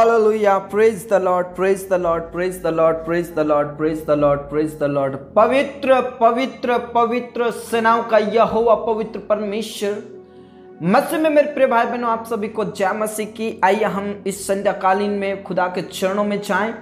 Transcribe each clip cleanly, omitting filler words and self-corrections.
Hallelujah, praise the Lord, praise the Lord, praise the Lord, praise the Lord, praise the Lord, praise the Lord. पवित्र पवित्र पवित्र सेनाओं का यहोवा पवित्र परमेश्वर मसीह में मेरे प्रिय भाई बहनों, आप सभी को जय मसीह की। आइए हम इस संध्याकालीन में खुदा के चरणों में जाएं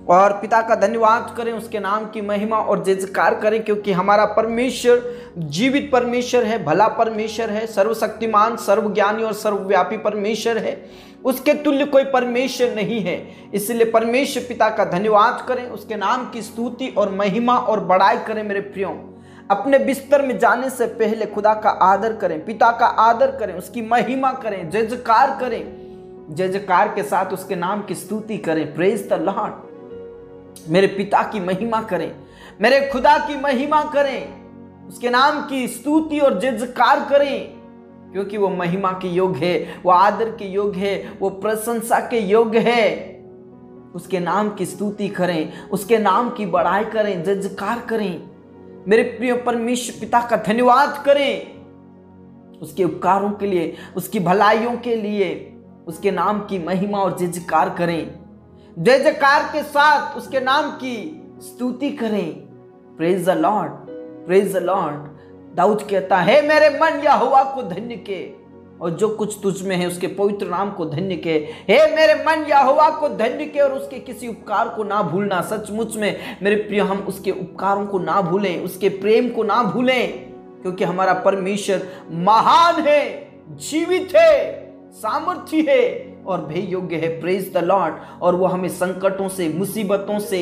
और पिता का धन्यवाद करें, उसके नाम की महिमा और जय जयकार करें, क्योंकि हमारा परमेश्वर जीवित परमेश्वर है, भला परमेश्वर है, सर्वशक्तिमान, सर्वज्ञानी और सर्वव्यापी परमेश्वर है। उसके तुल्य कोई परमेश्वर नहीं है। इसलिए परमेश्वर पिता का धन्यवाद करें, उसके नाम की स्तुति और महिमा और बड़ाई करें। मेरे प्रियो, अपने बिस्तर में जाने से पहले खुदा का आदर करें, पिता का आदर करें, उसकी महिमा करें, जय जयकार करें, जय जयकार के साथ उसके नाम की स्तुति करें। Praise the Lord. मेरे पिता की महिमा करें, मेरे खुदा की महिमा करें, उसके नाम की स्तुति और जय जयकार करें, क्योंकि वो महिमा के योग है, वो आदर के योग है, वो प्रशंसा के योग है। उसके नाम की स्तुति करें, उसके नाम की बड़ाई करें, जय जयकार करें। मेरे प्रिय परमेश्वर पिता का धन्यवाद करें, उसके उपकारों के लिए, उसकी भलाइयों के लिए, उसके नाम की महिमा और जय जयकार करें। जय जयकार के साथ उसके नाम की स्तुति करें। Praise the Lord, praise the Lord. दाऊद कहता है, मेरे मन यहोवा को धन्य के और जो कुछ तुझ में है उसके पवित्र नाम को धन्य के। हे मेरे मन यहोवा को धन्य के और उसके किसी उपकार को ना भूलना। सचमुच में मेरे प्रिय, हम उसके उपकारों को ना भूलें, उसके प्रेम को ना भूलें, क्योंकि हमारा परमेश्वर महान है, जीवित है, सामर्थ्य है और भय योग्य है। Praise the Lord. और वो हमें संकटों से, मुसीबतों से,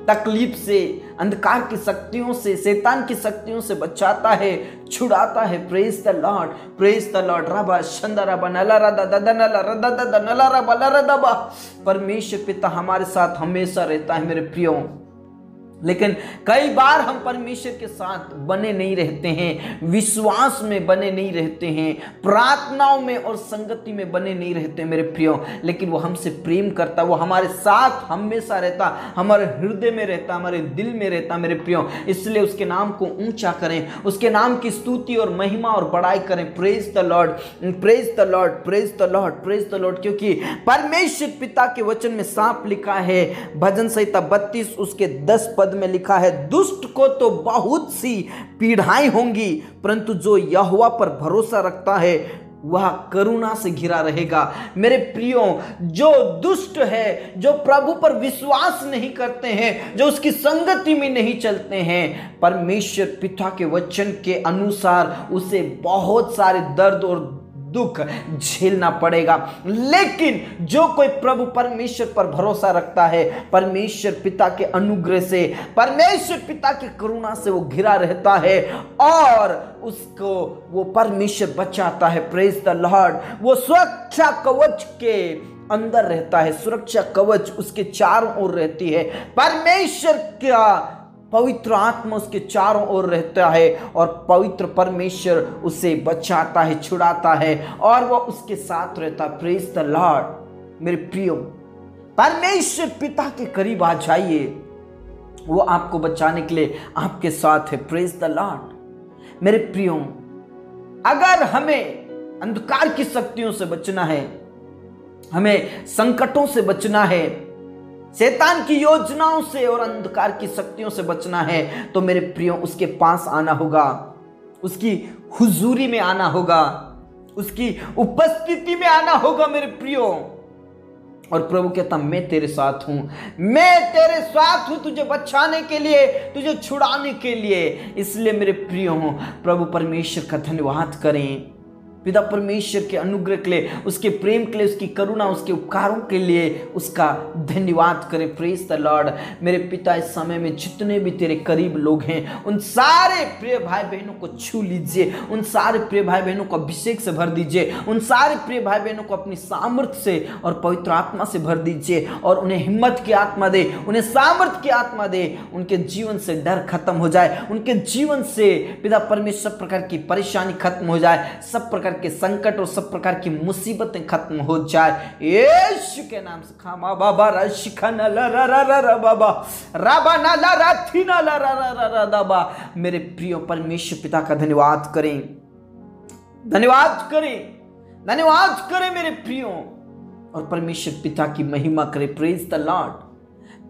तकलीफ से, अंधकार की शक्तियों से, शैतान की शक्तियों से बचाता है, छुड़ाता है। Praise the Lord, praise the Lord. रबा शंदरा बनला रदा ददनला रदा ददनला रबला रदबा। परमेश्वर पिता हमारे साथ हमेशा रहता है मेरे प्रियो। लेकिन कई बार हम परमेश्वर के साथ बने नहीं रहते हैं, विश्वास में बने नहीं रहते हैं, प्रार्थनाओं में और संगति में बने नहीं रहते मेरे प्रियो। लेकिन वो हमसे प्रेम करता, वो हमारे साथ हमेशा रहता, हमारे हृदय में रहता, हमारे दिल में रहता मेरे प्रियो। इसलिए उसके नाम को ऊंचा करें, उसके नाम की स्तुति और महिमा और बड़ाई करें। Praise the Lord, praise the Lord, praise the Lord, praise the Lord. क्योंकि परमेश्वर पिता के वचन में साफ लिखा है, भजन संहिता 32 उसके 10 पद में लिखा है, दुष्ट को तो बहुत सी पीड़ाएं होंगी, परंतु जो यहोवा पर भरोसा रखता है वह करुणा से घिरा रहेगा। मेरे प्रियो, जो दुष्ट है, जो प्रभु पर विश्वास नहीं करते हैं, जो उसकी संगति में नहीं चलते हैं, परमेश्वर पिता के वचन के अनुसार उसे बहुत सारे दर्द और दुख झेलना पड़ेगा। लेकिन जो कोई प्रभु परमेश्वर पर भरोसा रखता है, परमेश्वर पिता के अनुग्रह से, परमेश्वर पिता की करुणा से वो घिरा रहता है और उसको वो परमेश्वर बचाता है। Praise the Lord. वो सुरक्षा कवच के अंदर रहता है, सुरक्षा कवच उसके चारों ओर रहती है। परमेश्वर का पवित्र आत्मा उसके चारों ओर रहता है और पवित्र परमेश्वर उसे बचाता है, छुड़ाता है और वह उसके साथ रहता है। Praise the Lord. मेरे प्रियो, परमेश्वर पिता के करीब आ जाइए, वो आपको बचाने के लिए आपके साथ है। Praise the Lord. मेरे प्रियो, अगर हमें अंधकार की शक्तियों से बचना है, हमें संकटों से बचना है, शैतान की योजनाओं से और अंधकार की शक्तियों से बचना है, तो मेरे प्रियो उसके पास आना होगा, उसकी हुजूरी में आना होगा, उसकी उपस्थिति में आना होगा मेरे प्रियो। और प्रभु कहता, मैं तेरे साथ हूं, मैं तेरे साथ हूं, तुझे बचाने के लिए, तुझे छुड़ाने के लिए। इसलिए मेरे प्रियो, प्रभु परमेश्वर का धन्यवाद करें, पिता परमेश्वर के अनुग्रह के लिए, उसके प्रेम के लिए, उसकी करुणा, उसके उपकारों के लिए उसका धन्यवाद करें। Praise the Lord. मेरे पिता, इस समय में जितने भी तेरे करीब लोग हैं, उन सारे प्रिय भाई बहनों को छू लीजिए, उन सारे प्रिय भाई बहनों को अभिषेक से भर दीजिए, उन सारे प्रिय भाई बहनों को अपनी सामर्थ्य से और पवित्र आत्मा से भर दीजिए और उन्हें हिम्मत की आत्मा दे, उन्हें सामर्थ्य की आत्मा दे। उनके जीवन से डर खत्म हो जाए, उनके जीवन से पिता परमेश्वर सब प्रकार की परेशानी खत्म हो जाए, सब प्रकार के संकट और सब प्रकार की मुसीबतें खत्म हो जाए। यीशु के नाम से। खामा बाबा रशिखना ला रा रा रा रा बाबा राबा ना ला रा थी ना ला रा रा रा दाबा। मेरे प्रिय परमेश्वर पिता का धन्यवाद करें, धन्यवाद करें, धन्यवाद करें मेरे प्रियो। और परमेश्वर पिता की महिमा करे। Praise the Lord,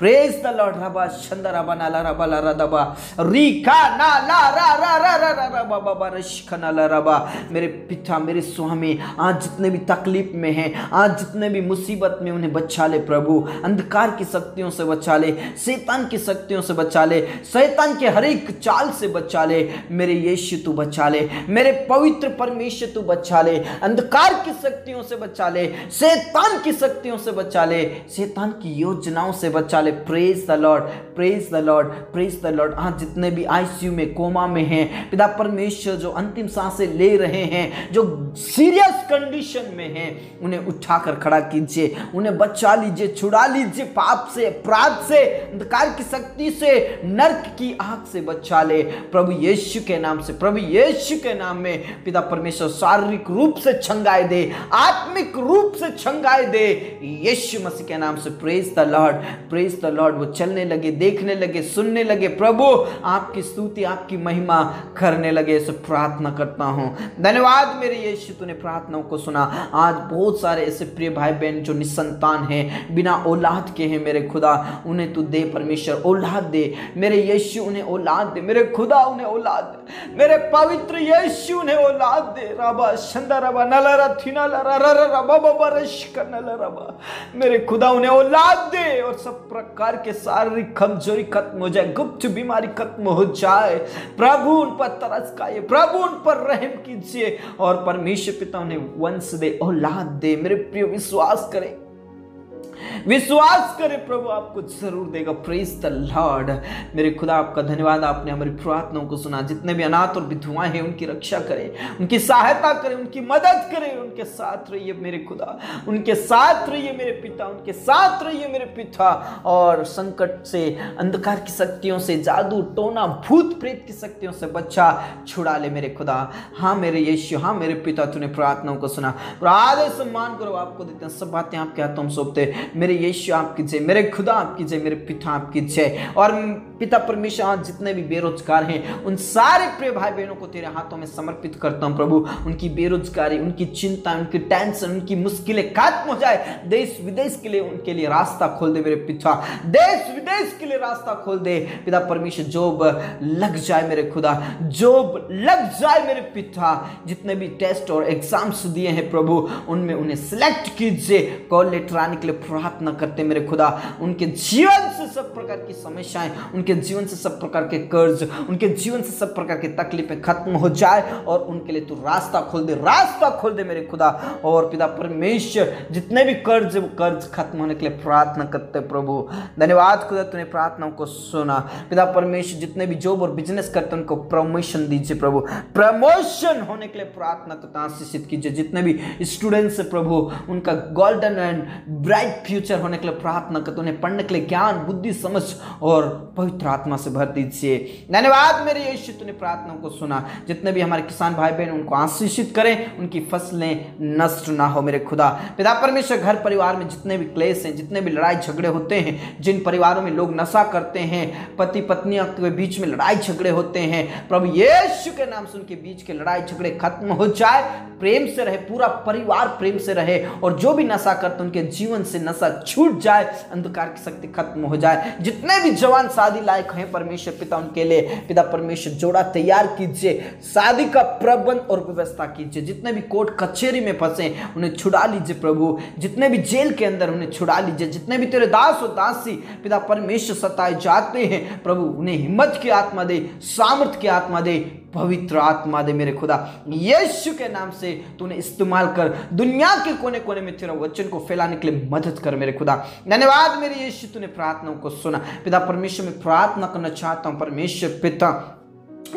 praise the Lord. Rava Shanda रबा नाला रबा ला रबा रीका नाला रा रा रा रा रा रा बाबा रशिका नाला रबा। मेरे पिता, मेरे स्वामी, आज जितने भी तकलीफ में हैं, आज जितने भी मुसीबत में, उन्हें बचा ले प्रभु। अंधकार की शक्तियों से बचा ले, शैतान की शक्तियों से बचा ले, शैतान के हर एक चाल से बचा ले। मेरे यीशु तू बचा ले, मेरे पवित्र परमेश्वर तू बचा ले। अंधकार की शक्तियों से बचा ले, शैतान की शक्तियों से बचा ले, शैतान की योजनाओं से बचा ले। Praise the Lord, praise the Lord, praise the Lord. आज जितने भी आईसीयू में, कोमा में हैं, पिता परमेश्वर जो अंतिम सांसें ले रहे हैं, जो सीरियस कंडीशन में हैं, उन्हें उठाकर खड़ा कीजिए, उन्हें बचा लीजिए, छुड़ा लीजिए पाप से, अपराध से, अंधकार की शक्ति से, नरक की आग से बचा ले प्रभु यीशु के नाम से। प्रभु यीशु के नाम में पिता परमेश्वर शारीरिक रूप से छंगाए दे, आत्मिक रूप से छंगाए दे, यीशु मसीह के नाम से। Praise the Lord, praise the Lord. वो चलने लगे, देखने लगे, सुनने लगे, प्रभु आपकी स्तुति, आपकी महिमा करने लगे। ऐसे प्रार्थना करता हूं। धन्यवाद मेरे यीशु, तूने प्रार्थनाओं को सुना। आज बहुत सारे ऐसे प्रिय भाई बहन जो निसंतान हैं, बिना औलाद के हैं, मेरे खुदा उन्हें तू दे परमेश्वर, औलाद दे मेरे यीशु, उन्हें औलाद दे मेरे खुदा, उन्हें औलाद दे मेरे पवित्र यीशु, उन्हें औलाद दे। रबा शंदा रबा नला रा थीना ला रा रा रा बाबा बरश करना ला रबा। मेरे खुदा उन्हें औलाद दे और सब प्रकार के शारीरिक कमजोरी खत्म हो जाए, गुप्त बीमारी खत्म हो जाए। प्रभु उन पर तरस खाइए, प्रभु उन पर रहम कीजिए और परमेश्वर पिता उन्हें वंश दे, औलाद दे। मेरे प्रिय विश्वास करें, विश्वास करे प्रभु आपको जरूर देगा। Praise the Lord. मेरे खुदा आपका धन्यवाद, आपने हमारी प्रार्थनाओं को सुना। जितने भी अनाथ और विधवाएं हैं उनकी रक्षा करें, उनकी सहायता करें, उनकी मदद करें, उनके साथ रहिए मेरे खुदा, उनके साथ रहिए मेरे पिता, उनके साथ रहिए मेरे पिता। और संकट से, अंधकार की शक्तियों से, जादू टोना भूत प्रेत की शक्तियों से बचा छुड़ा ले मेरे खुदा। हाँ मेरे यीशु, हाँ मेरे पिता, तूने प्रार्थनाओं को सुना। आदर सम्मान करो आपको देते हैं, सब बातें आपके हाथों में सौंपते। मेरे यीशु आपकी जय, मेरे खुदा आपकी जय, मेरे पिता आपकी जय। और पिता परमेश्वर आज जितने भी बेरोजगार हैं उन सारे प्रिय भाई बहनों को तेरे हाथों में समर्पित करता हूं प्रभु। उनकी बेरोजगारी, उनकी चिंता, उनकी टेंशन, उनकी मुश्किलें खत्म हो जाए। देश विदेश के लिए उनके लिए रास्ता खोल दे मेरे पिता, देश विदेश के लिए रास्ता खोल दे पिता परमेश्वर। जॉब लग जाए मेरे खुदा, जॉब लग जाए मेरे पिता। जितने भी टेस्ट और एग्जाम्स दिए हैं प्रभु, उनमें उन्हें सिलेक्ट कीजिए। कॉल लेटर आने के लिए प्रार्थना करते मेरे खुदा। उनके जीवन से सब प्रकार की समस्याएं, उनके जीवन से सब प्रकार के कर्ज, उनके जीवन से सब प्रकार की तकलीफें खत्म हो जाए और उनके लिए तू रास्ता खोल दे, रास्ता खोल दे मेरे खुदा। और पिता परमेश्वर जितने भी कर्ज, वो कर्ज खत्म होने के लिए प्रार्थना करते प्रभु। धन्यवाद खुदा, तूने प्रार्थनाओं को सुना। पिता परमेश्वर जितने भी जॉब और बिजनेस करते उनको प्रमोशन दीजिए प्रभु, प्रमोशन होने के लिए प्रार्थना करता, आशीषित कीजिए। जितने भी स्टूडेंट्स है प्रभु, उनका गोल्डन एंड ब्राइट फ्यूचर होने के लिए प्रार्थना करते, उन्हें पढ़ने के लिए ज्ञान, बुद्धि, समझ और पवित्र आत्मा से भर दीजिए। धन्यवाद मेरे यीशु, तूने प्रार्थनाओं को सुना। जितने भी हमारे किसान भाई बहन, उनको आशीषित करें, उनकी फसलें नष्ट ना हो मेरे खुदा। पिता परमेश्वर घर परिवार में जितने भी क्लेश हैं, जितने भी लड़ाई झगड़े होते हैं, जिन परिवारों में लोग नशा करते हैं, पति पत्नियों के बीच में लड़ाई झगड़े होते हैं, प्रभु यीशु के नाम से उनके बीच के लड़ाई झगड़े खत्म हो जाए। प्रेम से रहे, पूरा परिवार प्रेम से रहे। और जो भी नशा करते उनके जीवन से नशा छूट जाए, अंधकार की शक्ति खत्म हो जाए। जितने भी जवान शादी लायक हैं परमेश्वर पिता, उनके लिए पिता परमेश्वर जोड़ा तैयार कीजिए, शादी का प्रबंध और व्यवस्था कीजिए। जितने भी कोर्ट कचहरी में फंसे उन्हें छुड़ा लीजिए प्रभु, जितने भी जेल के अंदर उन्हें छुड़ा लीजिए। जितने भी तेरे दास और दासी पिता परमेश्वर सताए जाते हैं प्रभु, उन्हें हिम्मत की आत्मा दे, सामर्थ की आत्मा दे, पवित्र आत्मा दे मेरे खुदा। यीशु के नाम से तूने इस्तेमाल कर, दुनिया के कोने कोने में तेरा वचन को फैलाने के लिए मदद कर मेरे खुदा। धन्यवाद मेरे यीशु, तूने प्रार्थनाओं को सुना। पिता परमेश्वर में प्रार्थना करना चाहता हूं परमेश्वर पिता,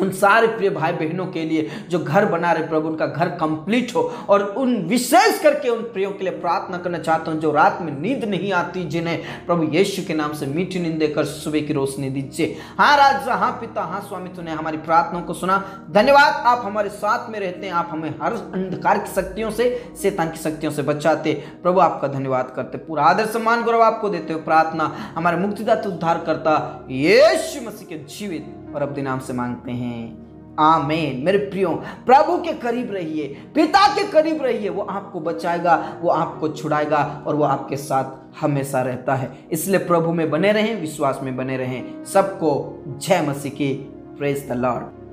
उन सारे प्रिय भाई बहनों के लिए जो घर बना रहे प्रभु, उनका घर कंप्लीट हो। और उन विशेष करके उन प्रियों के लिए प्रार्थना करना चाहता हूं जो रात में नींद नहीं आती, जिन्हें प्रभु यीशु के नाम से मीठी नींद देकर सुबह की रोशनी दीजिए। हाँ राजा, हाँ पिता, हाँ स्वामी, तूने हमारी प्रार्थनाओं को सुना। धन्यवाद, आप हमारे साथ में रहते हैं, आप हमें हर अंधकार की शक्तियों से, शैतान की शक्तियों से बचाते प्रभु। आपका धन्यवाद करते, पूरा आदर सम्मान गौरव आपको देते हो। प्रार्थना हमारे मुक्तिदाता उद्धार करता यीशु मसीह के जीवित और अपने नाम से मांगते हैं, आमीन। मेरे प्रियो, प्रभु के करीब रहिए, पिता के करीब रहिए, वो आपको बचाएगा, वो आपको छुड़ाएगा और वो आपके साथ हमेशा रहता है। इसलिए प्रभु में बने रहें, विश्वास में बने रहें। सबको जय मसीह की। Praise the Lord.